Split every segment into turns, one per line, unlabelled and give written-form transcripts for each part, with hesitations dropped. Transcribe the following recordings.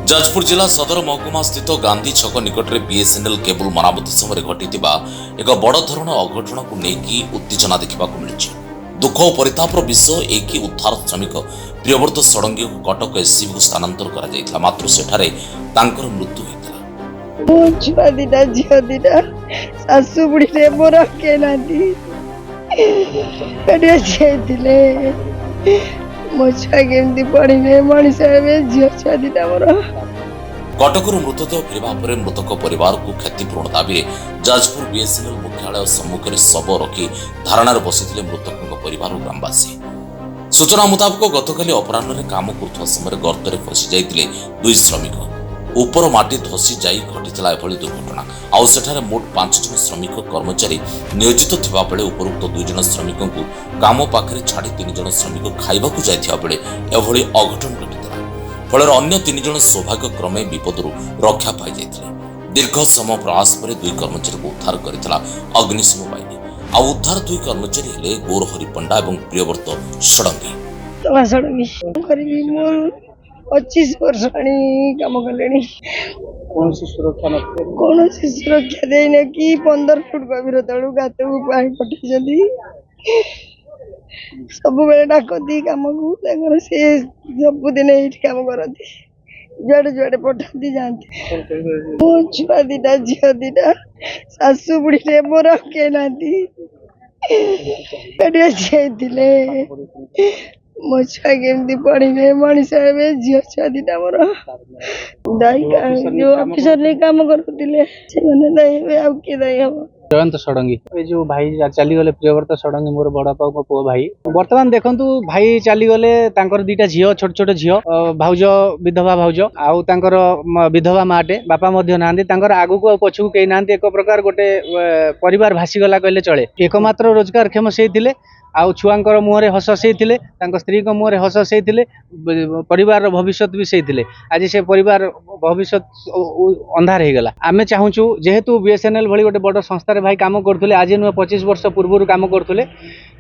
जाजपुर जिला सदर महकुमा स्थित गांधी छक निकट में बीएसएनएल केबल मरामती समय घटी एक बड़ धरण अघटन को लेकिन उत्तेजना देखा मिली। दुख और परितापर विषय एक उद्धार श्रमिक प्रियव्रत षडंगी को कटक एससीबी को स्थानांतर कर मात्र सेठारे तांकर मृत्यु होता।
छुआ दिटा झील दिटा शाशु बुढ़ी मोर के मो छुआ केमती पढ़े मनीष झील छुआ दिटा मोर।
कटकर मृतदेह फेरवा पर मृतक परिवार को क्षतिपूरण दाबी जाजपुर बीएसएनएल मुख्यालय सम्मुख में शव रखी धारणा बसी मृतकों परिवार ग्रामवासी। सूचना मुताबक गतकाली अपराह में काम करुवा समय गर्त में फसी जाते दुई श्रमिक ऊपर माटी धसी जाई घटी एभली दुर्घटना। आउ सेठारे मोट 5 जन श्रमिक कर्मचारी नियोजित थिबा बेले उपरोक्त 2 जन श्रमिकों को काम पाखरे छाड़ी 3 जन श्रमिक खाइबाकू जाइथिबा बेले एभली अघटन घटिଥିଲା। फल अन्य 3 जन सौभाग्य क्रमे विपदरू रक्षा पाई जाइथिले। दीर्घ समय प्रयास पर 2 कर्मचारी को उद्धार करितला अग्निशम बाहिनी। आ उद्धार 2 कर्मचारी हेले गौरहरि पंडा एवं प्रियव्रत षडंगी।
25 वर्ष काम कले कौन सुरक्षा देने कि 15 फुट गभीर तलू गात को पानी पठे सब बेले डाकती कम को से सबुदिन ये कम करती जुआड़े जुआड़े पठाती जाती। मो छुआ दिटा झील दिटा शाशु बुढ़ी मोर के मो छुआ केमती पढ़े मनीष झील छुआ दिटा मोर। दाई जो ऑफिसर ने काम करते दाई आउ किए दाई हम
जयंत षडंगी जो भाई चली गले प्रियव्रत षडंगी मोर बड़पा पुओ भाई। बर्तमान देखंतु भाई चली गले तांकर दीटा झील छोट छोट झील भाउज विधवा भाउज आउ तांकर विधवा माटे बापा मध्य नांदी तांकर आगु को पछू केई नांदी। एक प्रकार गोटे परिवार भासी गला कहले चले। एकमात्र रोजगार क्षम से थिले आउ छुआंकर मुहरे हस से थिले तांकर स्त्री को मुहरे हस से थिले परिवार भविष्य भी से थिले। आज से परिवार भविष्य अंधार हो गला। आमे चाहूचु जेहेतु बीएसएनएल भली गोटे बड़ संस्था भाई काम करथुले आज नुह 25 वर्ष पूर्व काम करथुले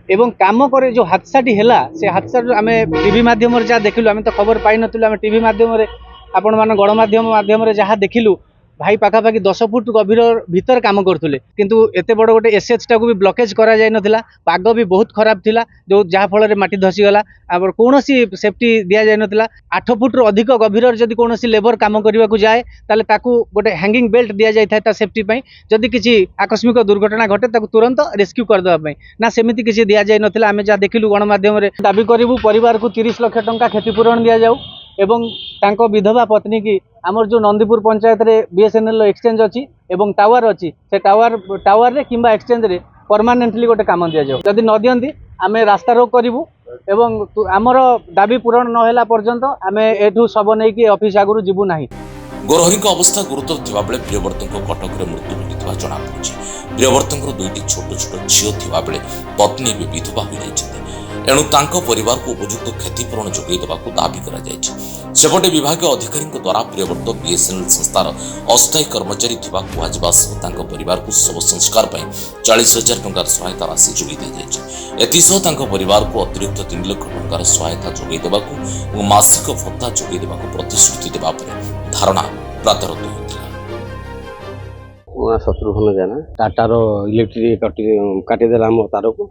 एवं काम करे जो हादसाटी हैला से हादसा आमे टीवी माध्यम रे जा देखिलु। आमे तो खबर पाई नथुलु। आमे टीवी माध्यम रे आपण मान गणमाध्यम रे जहाँ देखिलु भाई पाखापाखि 10 फुट गभीर भीतर काम करथुले किंतु एते बड़ गोटे एसएच टाको भी ब्लॉकेज करा जाय नथिला। पाग भी बहुत खराब थिला जो जहाँ फल रे माटी धसी गला। आबर कोनोसी सेफ्टी दिया जाय नथिला। 8 फुट रो अधिक गभीर जदि कोनोसी लेबर काम करबा को जाए ताले ताकू गोटे हैंगिंग बेल्ट दिया जाय था सेफ्टी पई। जदि किछि आकस्मिक दुर्घटना घटे ताकू तुरंत रेस्क्यू कर देबा पई ना सेमिति किछि दिया जाय नथिला। आमे जा देखिलु गणमाध्यम रे दाबी करिवु परिवार को 30 लाख टंका क्षतिपूरण दिया जाऊ एवं तांको विधवा पत्नी की आमर जो नंदीपुर पंचायत रे बीएसएनएल एक्सचेंज अच्छी एवं टावर अच्छी से टावर रे किंबा एक्सचेंज रे परमानेंटली गोटे काम दिया जाऊ। जदि न दियंती आमे रास्ता रोक करिवु एवं आमर दाबी पूरण न होला पर्यंत आमे एठू सब नै कि ऑफिस आगुरु जिबु नाही।
गौरहरी अवस्था गुरुतर थिबा बेले प्रियव्रत कटक रे मृत्यु घटिथिबा जणा पड़ुछि। प्रियव्रत 2टी छोट छोट झील थिबा बेले पत्नी भी विधवा हो जाइछथि। एणु तांको परिवार को उपयुक्त क्षतिपूरण जोगाई देबाकू दाबी करा जायछि। सेपटे विभाग अधिकारी द्वारा प्रियव्रत बीएसएनएल संस्थार अस्थायी कर्मचारी थिबा कुहाजिबा सह तांको परिवार को शव संस्कार पई 40,000 टंकार सहायता राशि जोगाई दिया जायछि। एतिसह तांको परिवार को अतिरिक्त 3 लाख टंकार सहायता जोगाई देबाकू और मासिक भत्ता जोगाई देबाकू प्रतिश्रुति देबा पर धारणा प्रातरत होइतिला।
शत्रुघ्न जेना टाटार इलेक्ट्रिक काटिदेला आम तार को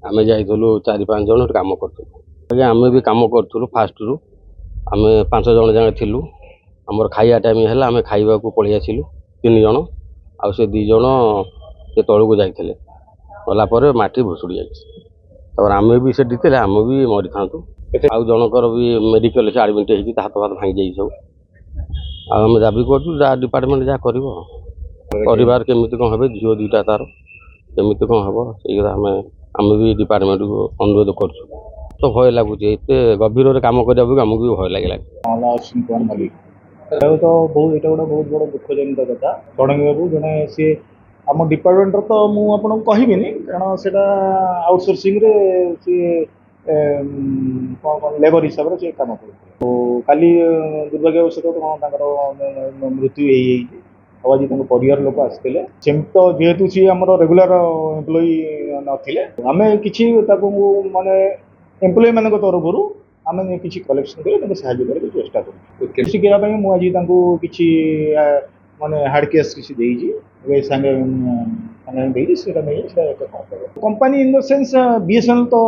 आमे जाइलु 4-5 जन काम करथुलु। आमे भी काम करथुलु फास्ट रु आमे 5 जन जागे थिलु। हमर खाइया टाइम हैला आमे खाइबा को पळि आसिलु 3 जन आ से 2 जन से तळु को जाइथिले गला पर माटी भुसुडी जाइछि। तब आमे भी से दिथिले आमे भी मरि थांतु। आ जनकर भी मेडिकल से एडमिट हेछि हाथ हाथ भांगी जाई सब। आ आमे दाबी करथु जा डिपार्टमेंट जा करिवो परिवार केमिति कोन हेबे झियो 2टा तार केमिति कोन हेबो सेगरा आमे भी डिपार्टमेंट को अनुरोध करछु। तो भय लागुचे एते गभीर रे काम करिया भी हमहु भी भय लागिला।
तो बहुत एटा गोटे बहुत बड़ दुखजनक कथा। षडंगी बाबू जने सी आम डिपार्टमेंट तो मु आपन कहिबिनी कारण सेटा आउटसोर्सिंग रे सी लेबर हिसाब रे से काम करते। तो काली दुर्भाग्यवशत तो मृत्यु हो आज परिवार लोक आसते सेम तो जेहेतु सी आम रेगुलर एम्प्लॉई नथिले आमे किछि ताको माने एम्प्लॉई मान तरफ आम कि कलेक्शन कर साहय चेष्टा कर शिखा मुझे कि माने हार्ड केस किसी सागे company in the sense BSNL तो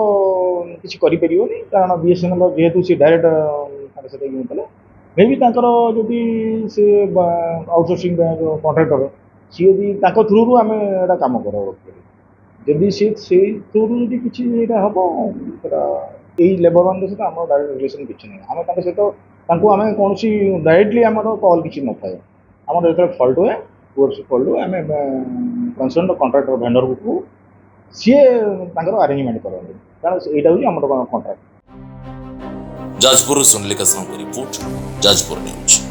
किसी करें कारण बीएसएनएल जेहेतु सी डायरेक्ट मे भी जदि सी आउटसोर्सिंग कॉन्ट्रैक्टर सी यदि थ्रु आम एटा काम कर जदि सी थ्रु यदि किसी हम यही लेबर मान सहित आम डायरेक्ट रिलेसन किसी ना आम सहित आम कौन डायरेक्टली आम कल किसी न था आम जो फल्ट हुए फल्ट हुए आम कनसर्न कॉन्ट्रैक्टर भेंडर को सी आरेंजमेंट करते कारण यहाँ हूँ आम कॉन्ट्रैक्ट
जाजपुर सुनील का रिपोर्ट जाजपुर न्यूज।